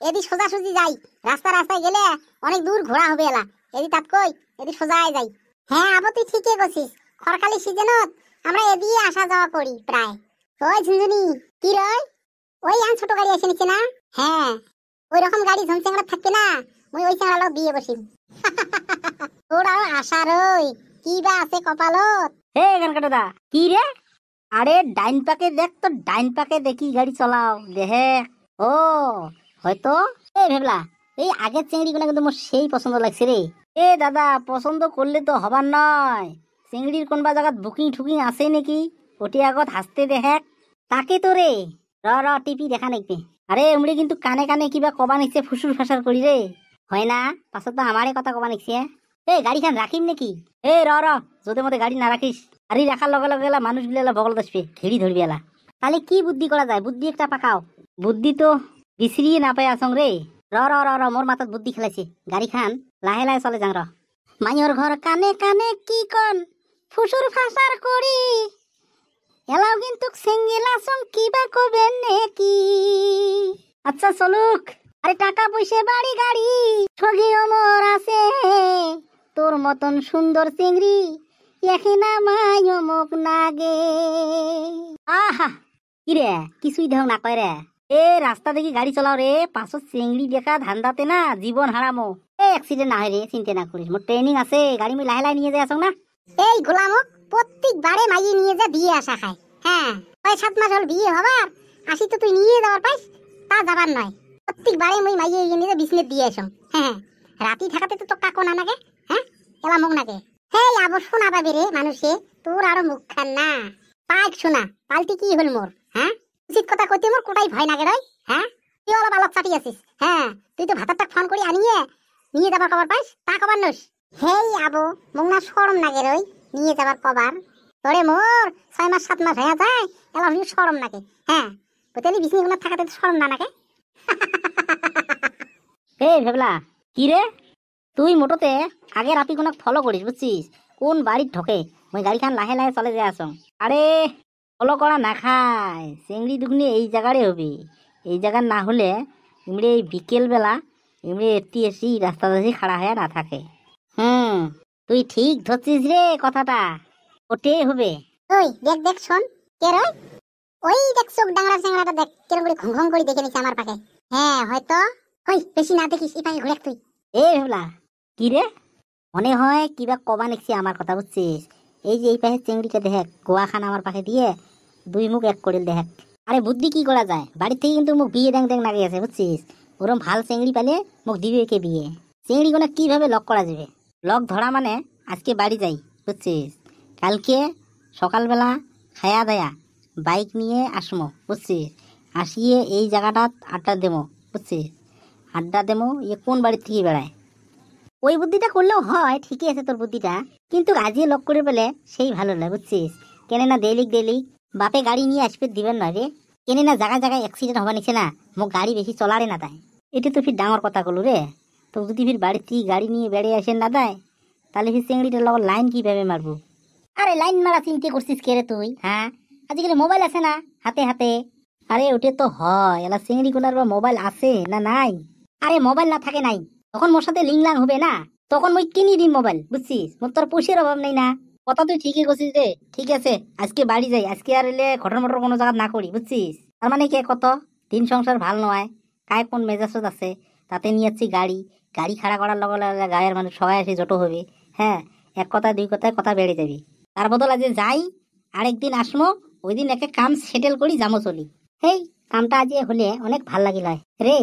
এদি সোজাসুজি যাই, রাস্তায় গেলে অনেক দূর ঘোরা হবে এলা। এদি তাত কই এদি সোজাই যাই। হ্যাঁ আবো তুই ঠিকই কছিস, খরকালি সিজনত আমরা এদি আসা যাওয়া করি প্রায়। ওই ঝুনঝুনি কি রয়, ওই আন ছোট গাড়ি এসে নিচ্ছে না? হ্যাঁ ওই রকম গাড়ি ঝমচেংড়া থাকবে না, মুই ওই চেংড়া লোক বিয়ে বসিম। তোর আরো আশা রই, কি বা আছে কপালত। হে কানকাটা কি রে? আরে ডাইন পাকে দেখ তো, ডাইন পাকে দেখি গাড়ি চলাও দেহে। ও হয়তো এই ভেবলা, এই আগের চিংড়িগুলো কিন্তু মোর সেই পছন্দ লাগছে রে। এ দাদা পছন্দ করলে তো হবার নয়, চিংড়ির কোনবা জায়গাত বুকিং ঠুকিং আছে নাকি ওটি আগত হাসতে দেখাক। তাকে তো রে র টিপি দেখা নাকি। আরে উমড়ি কিন্তু কানে কানে কিবা কবা নিচ্ছে, ফুসুর ফাঁসার করি রে। হয় না পাছত তো আমারে কথা কবা নিচ্ছে। এই গাড়িখান রাখিম নাকি? এ র যদি মতে গাড়ি না রাখিস, গাড়ি রাখার লগে লগে এলা মানুষগুলো এলা বগলত আসবে, ঘেড়ি ধরবি এলা। তাহলে কি বুদ্ধি করা যায়? বুদ্ধি একটা পাকাও। বুদ্ধি তো বিচরিয়ে না পাই আসং রে। র মোর মাথাত বুদ্ধি খেলাইছে। গাড়ি খান লাহে লাহে চলে যাং র। মাইয়র ঘর কানে কানে কি কন ফুসুর ফাঁসার করি, এলাও কিন্তু সিঙ্গেল আসং কিবা কবেন নাকি। আচ্ছা চলুক। আরে টাকা পয়সা বাড়ি গাড়ি ঠগি অমর আছে, তোর মতন সুন্দর চিংড়ি এখিনা মাই অমক নাগে। আহা কিরে কিছুই দেহ না কয় রে। এ রাস্তা দেখি গাড়ি চলাও রে, পাছত চিংড়ি দেখা ধান্দাতে না জীবন হারামো। এ অ্যাক্সিডেন্ট না হয় রে, চিন্তা না করিস, মোর ট্রেনিং আছে। গাড়ি মুই লাহে লাহে নিয়ে যাই আসং না। এই গোলামক প্রত্যেকবারে মাইয়ে নিয়ে যা বিয়ে আসা খায়। হ্যাঁ 6-7 মাস হল বিয়ে হবার, আসি তো তুই নিয়ে যাওয়ার পাইস, তা যাবার নয়। প্রত্যেকবারে মুই মাইয়ে নিয়ে যা বিছনে দিয়ে আসং। হ্যাঁ রাতি থাকাতে তো কাকো না নাগে। হ্যাঁ এলা মুখ নাগে। হেই আবো শোনা পাবি রে মানুষে, তোর আরো মুখ খান না পাইক শোনা। পাল্টি কি হল মোর? হ্যাঁ উচিত কথা কইতে মোর কোটাই ভয় নাগে রই। হ্যাঁ তুই অলপ আলাপ চাটি আছিস। হ্যাঁ তুই তো ভাতারটা ফোন করি আনিয়ে নিয়ে যাবার কবার পাইস, তা কবার নস। হেই আবো মুখ না শরম নাগে রই নিয়ে যাবার কবার? তোরে মোর 6 মাস 7 মাস হয়ে যায়, এলা শরম নাগে? হ্যাঁ বুঝলি বিছনি কোনা থাকাতে শরম না নাগে? এই ভেবলা কি রে, তুই মোটতে আগে রাতি কোনাক ফলো করিস বুঝছিস, কোন বাড়ির ঢোকে মই গাড়িখান লাহে লাহে চলে যাই আসং। আরে ফলো করা না খায়, চিংড়ি দুগুনি এই জায়গারে হবে। এই জায়গার না হলে এমনি এই বিকেল বেলা এমনি এটি এসি রাস্তা দাসি খাড়া হয়ে না থাকে। তুই ঠিক ধরছিস রে কথাটা, ওটাই হবে। ওই দেখ দেখ শোন কে রই, ওই দেখ চোখ ডাংরা চ্যাংড়াটা দেখ কেরম করে ঘং ঘং করে দেখে নিছে আমার পাকে। হ্যাঁ হয়তো ওই বেশি না দেখিস এই পাকে ঘুরে তুই। এই ভেবলা কি রে, মনে হয় কিবা কবা নিচ্ছি আমার কথা বুঝছিস। এই যে এই পাশে চিংড়িটা দেখ গোয়া খান আমার পাশে দিয়ে দুই মুখ এক করিল দেখ। আরে বুদ্ধি কি করা যায়, বাড়ির থেকে কিন্তু মুখ বিয়ে ড্যাং ড্যাং নাগে আছে বুঝছিস। ওরম ভাল চিংড়ি পেলে মুখ দিবে কে বিয়ে। চিংড়ি কোনা কিভাবে লক করা যাবে? লক ধরা মানে আজকে বাড়ি যাই বুঝছিস, কালকে সকালবেলা খায়া দায়া বাইক নিয়ে আসমো বুঝছিস, আসিয়ে এই জায়গাটাত আড্ডা দেবো বুঝছিস। আড্ডা দেবো ইয়ে কোন বাড়ির থেকে বেড়ায়। ওই বুদ্ধিটা করলেও হয়, ঠিকই আছে তোর বুদ্ধিটা, কিন্তু আজকে লক করে পেলে সেই ভালো লাগে বুঝছিস। কেনে না ডেলি বাপে গাড়ি নিয়ে আসবে দিবেন নয় রে। কেনে না জায়গায় জায়গায় অ্যাক্সিডেন্ট হবা নিছে না, মোক গাড়ি বেশি চলারে না দেয়। এটা তো ফির ডাঙর কথা করলো রে। তো যদি ফির বাড়ির থেকে গাড়ি নিয়ে বেড়ে আসে না দেয়, তাহলে ফির চিংড়িটার লগর লাইন কিভাবে মারবো? আরে লাইন মারা চিন্তা করছিস কে রে তুই? হ্যাঁ আজকাল মোবাইল আছে না হাতে হাতে। আরে ওটা তো হয়, এলা চিংড়ি কোনার বা মোবাইল আছে না নাই? আরে মোবাইল না থাকে নাই তখন মোর সাথে লিংলাং হবে না, তখন মই কিনি দিম মোবাইল বুঝছিস। মোর তোর পয়সার অভাব নেই না। কথা তুই ঠিকই করছিস রে। ঠিক আছে আজকে বাড়ি যাই, আজকে আর এলে ঘটর মটর কোনো জায়গা না করি বুঝছিস। তার মানে কে কত দিন সংসার ভাল নয়, কায় কোন মেজাজত আছে তাতে নিয়ে যাচ্ছি গাড়ি। গাড়ি খাড়া করার লগে লগে গায়ের মানুষ সবাই এসে জটো হবে। হ্যাঁ এক কথায় দুই কথায় কথা বেড়ে যাবি। তার বদল আজ যাই আরেকদিন আসমো, ওই দিন একে কাম সেটেল করি যামো চলি। হেই কামটা আজ হলে অনেক ভাল লাগিল হয় রে।